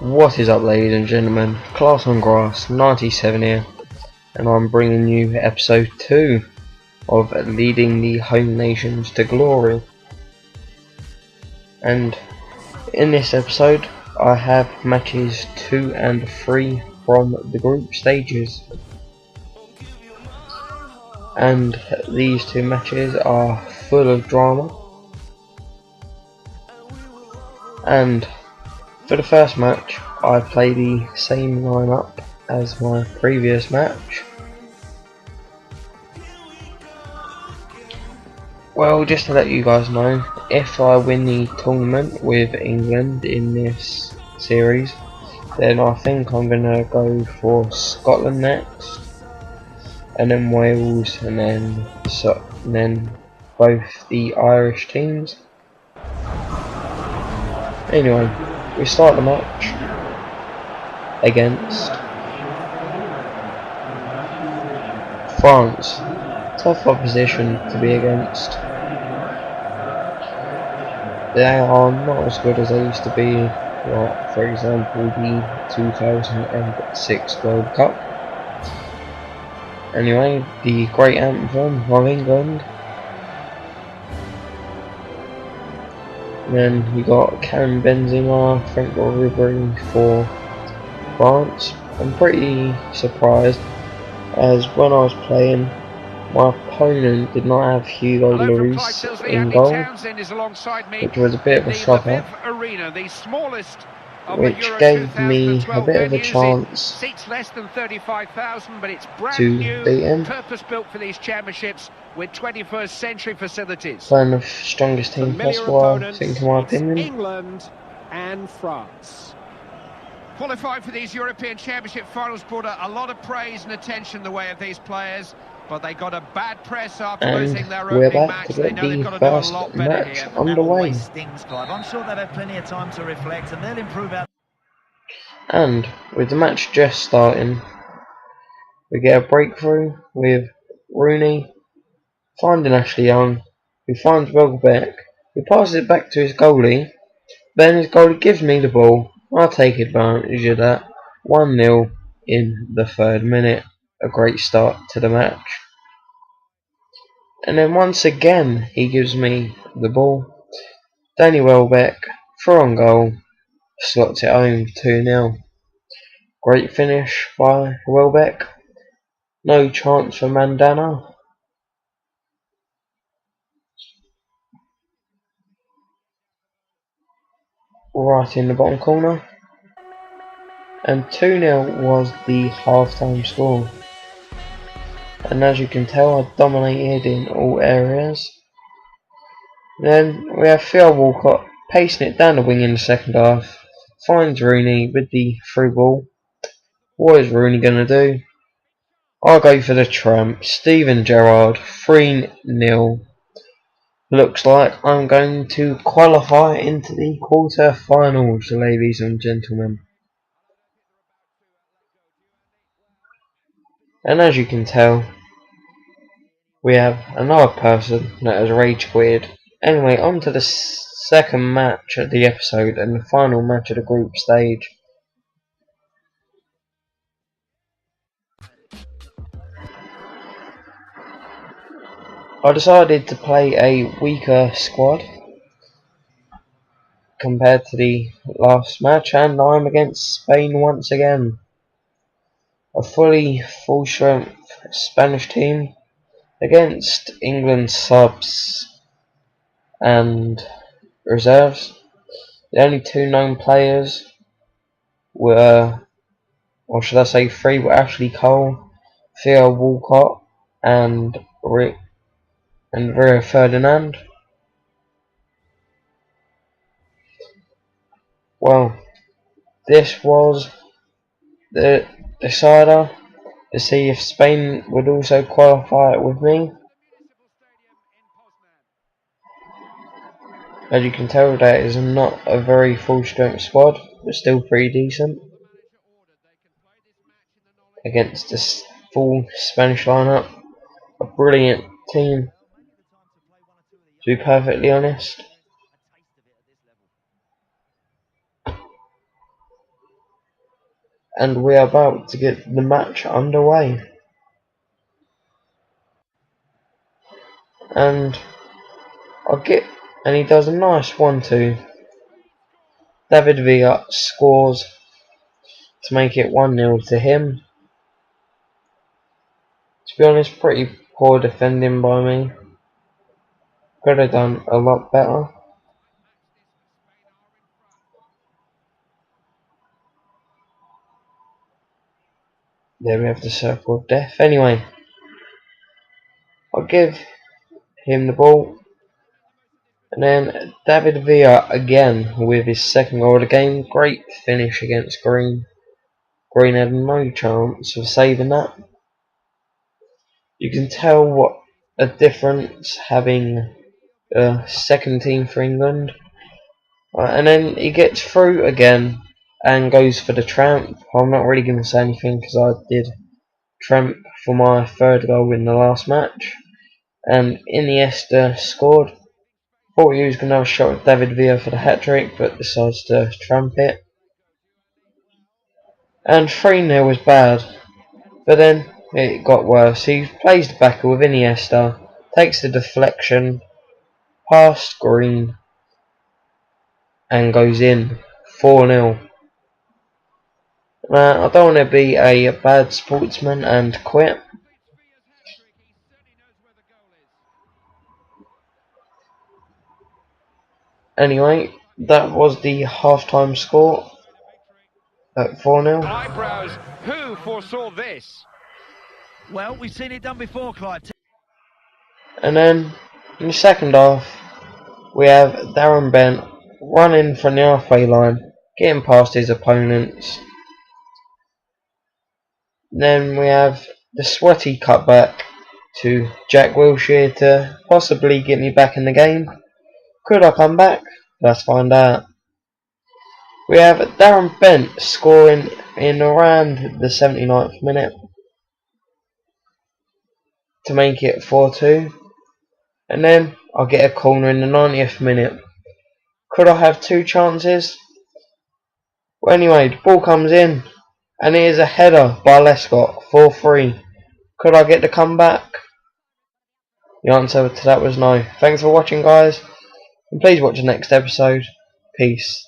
What is up, ladies and gentlemen? Class on Grass 97 here, and I'm bringing you episode 2 of Leading the Home Nations to Glory. And in this episode I have matches 2 and 3 from the group stages, and these two matches are full of drama. And for the first match I play the same lineup as my previous match. Well, just to let you guys know, if I win the tournament with England in this series, then I think I'm going to go for Scotland next, and then Wales, and then both the Irish teams. Anyway, we start the match against France. Tough opposition to be against. They are not as good as they used to be, like for example the 2006 World Cup. Anyway, the great anthem of England. Then you got Karim Benzema, Franck Ribéry for France. I'm pretty surprised, as when I was playing, my opponent did not have Hugo Lloris in goal, which was a bit of a shocker, which gave me a bit of a chance to beat him. Purpose-built for these championships with 21st century facilities. Playing the strongest team possible, I think, in my opinion. England and France. Qualifying for these European Championship finals brought a lot of praise and attention the way of these players, but they got a bad press after losing their opening match. They know they've got to do a lot better here. Underway. I'm sure they've had plenty of time to reflect, and they'll improve out. And with the match just starting, we get a breakthrough with Rooney finding Ashley Young, who finds Welbeck, who passes it back to his goalie. Then his goalie gives me the ball. I take advantage of that. 1-0 in the 3rd minute. A great start to the match. And then once again he gives me the ball. Danny Welbeck, throw on goal, slots it home, 2-0. Great finish by Welbeck. No chance for Mandanda. Right in the bottom corner. And 2-0 was the half-time score. And as you can tell, I dominated in all areas. Then we have Theo Walcott pacing it down the wing in the second half. Finds Rooney with the through ball. What is Rooney going to do? I'll go for the tramp. Steven Gerrard, 3-0. Looks like I'm going to qualify into the quarter-finals, ladies and gentlemen. And as you can tell, we have another person that has rage quitted. Anyway, on to the second match of the episode and the final match of the group stage. I decided to play a weaker squad compared to the last match, and I'm against Spain once again. A fully full strength Spanish team against England's subs and reserves. The only two known players were, or should I say 3, were Ashley Cole, Theo Walcott and Rio Ferdinand. Well, this was the decider to see if Spain would also qualify it with me. As you can tell, that is not a very full strength squad, but still pretty decent against this full Spanish lineup. A brilliant team, to be perfectly honest. and we are about to get the match underway. And he does a nice 1-2. David Villa scores to make it 1-0 to him. To be honest, pretty poor defending by me. Could have done a lot better. There we have the circle of death. Anyway, I'll give him the ball. And then David Villa again with his second goal of the game. Great finish against Green. Green had no chance of saving that. You can tell what a difference having a second team for England. And then he gets through again and goes for the tramp. I'm not really going to say anything because I did tramp for my third goal in the last match. And Iniesta scored. Thought he was going to have a shot at David Villa for the hat-trick, but decides to tramp it. And 3-0 was bad, but then it got worse. He plays the backer with Iniesta, takes the deflection, past Green, and goes in 4-0. I don't want to be a bad sportsman and quit. Anyway, that was the half-time score at 4-0. Eyebrows, who foresaw this? Well, we've seen it done before, Clyde. And then in the second half, we have Darren Bent running from the halfway line, getting past his opponents. Then we have the sweaty cutback to Jack Wilshere to possibly get me back in the game. Could I come back? Let's find out. We have Darren Bent scoring in around the 79th minute to make it 4-2. And then I'll get a corner in the 90th minute. Could I have two chances? Well, anyway, the ball comes in and it is a header by Lescott, 4-3. Could I get the comeback? The answer to that was no. Thanks for watching, guys, and please watch the next episode. Peace.